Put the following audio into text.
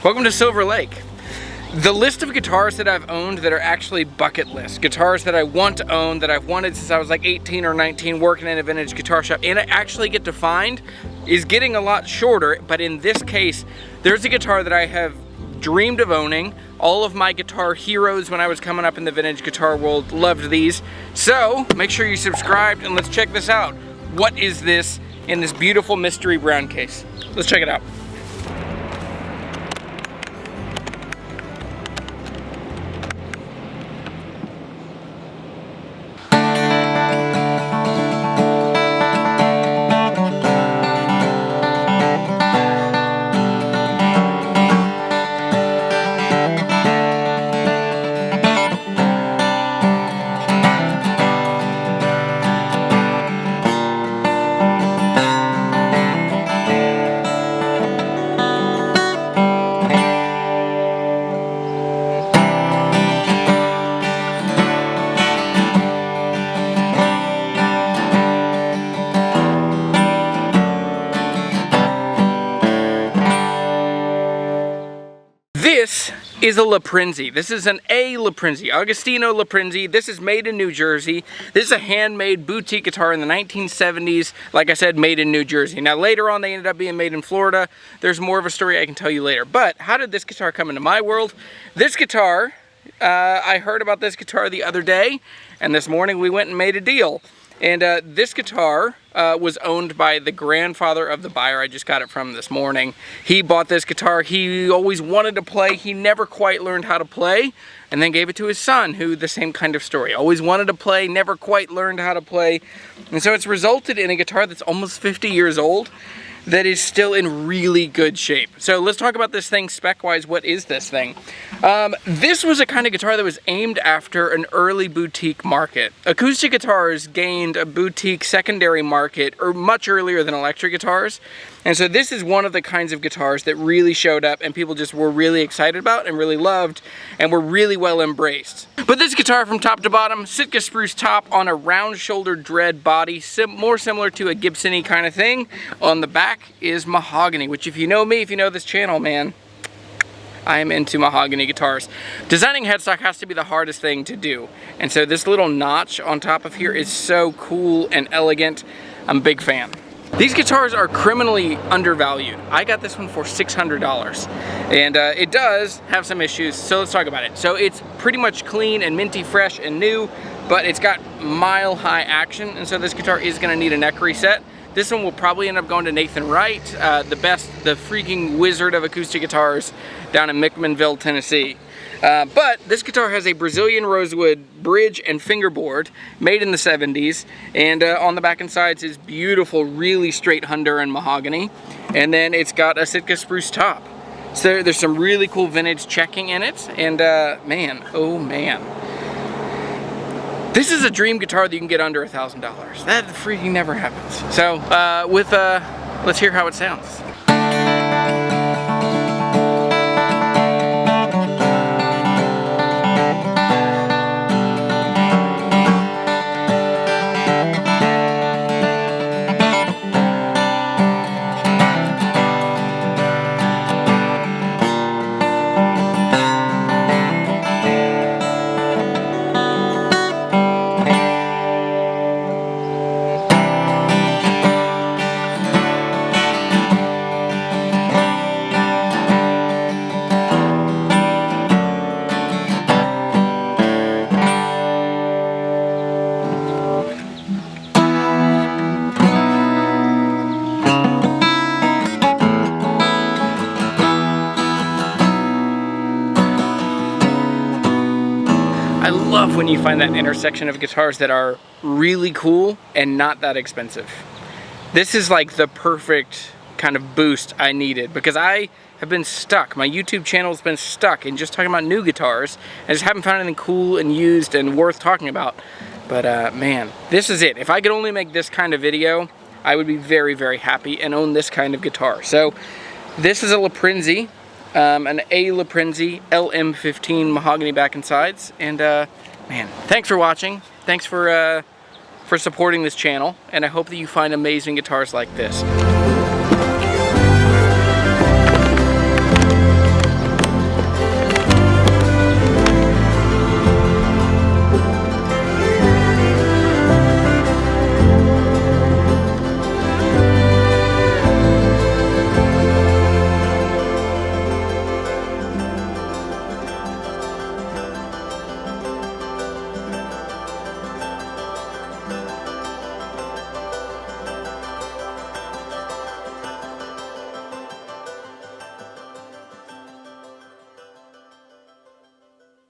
Welcome to Silver Lake. The list of guitars that I've owned that are actually bucket list, guitars that I want to own, that I've wanted since I was like 18 or 19 working in a vintage guitar shop, and I actually get to find, is getting a lot shorter. But in this case, there's a guitar that I have dreamed of owning. All of my guitar heroes when I was coming up in the vintage guitar world loved these. So make sure you subscribe and let's check this out. What is this in this beautiful mystery brown case? Let's check it out. This is a Loprinzi. This is an A Loprinzi, Agostino Loprinzi. This is made in New Jersey. This is a handmade boutique guitar in the 1970s. Like I said, made in New Jersey. Now later on they ended up being made in Florida. There's more of a story I can tell you later. But how did this guitar come into my world? This guitar, I heard about this guitar the other day, and this morning we went and made a deal. And this guitar was owned by the grandfather of the buyer I just got it from this morning. He bought this guitar. He always wanted to play. He never quite learned how to play, and then gave it to his son, who the same kind of story. Always wanted to play, never quite learned how to play. And so it's resulted in a guitar that's almost 50 years old that is still in really good shape. So let's talk about this thing spec-wise. What is this thing? This was a kind of guitar that was aimed after an early boutique market. Acoustic guitars gained a boutique secondary market much earlier than electric guitars. And so this is one of the kinds of guitars that really showed up and people just were really excited about and really loved and were really well embraced. But this guitar from top to bottom, Sitka spruce top on a round shouldered dread body, more similar to a Gibson-y kind of thing. On the back is mahogany, which if you know me, if you know this channel, man, I am into mahogany guitars. Designing headstock has to be the hardest thing to do. And so this little notch on top of here is so cool and elegant. I'm a big fan. These guitars are criminally undervalued. I got this one for $600, and it does have some issues, so let's talk about it. So it's pretty much clean and minty fresh and new, but it's got mile-high action, and so this guitar is gonna need a neck reset. This one will probably end up going to Nathan Wright, the freaking wizard of acoustic guitars down in McMinnville, Tennessee. But this guitar has a Brazilian rosewood bridge and fingerboard made in the 70s, and on the back and sides is beautiful, really straight Honduran mahogany, and then it's got a Sitka spruce top. So there's some really cool vintage checking in it, and man, oh man. This is a dream guitar that you can get under $1,000. That freaking never happens. So let's hear how it sounds. I love when you find that intersection of guitars that are really cool and not that expensive. This is like the perfect kind of boost I needed, because I have been stuck. My YouTube channel has been stuck in just talking about new guitars. I just haven't found anything cool and used and worth talking about. But man, this is it. If I could only make this kind of video, I would be very, very happy and own this kind of guitar. So this is a Loprinzi. An A Loprinzi LM15 mahogany back and sides, and man, thanks for watching. Thanks for supporting this channel, and I hope that you find amazing guitars like this.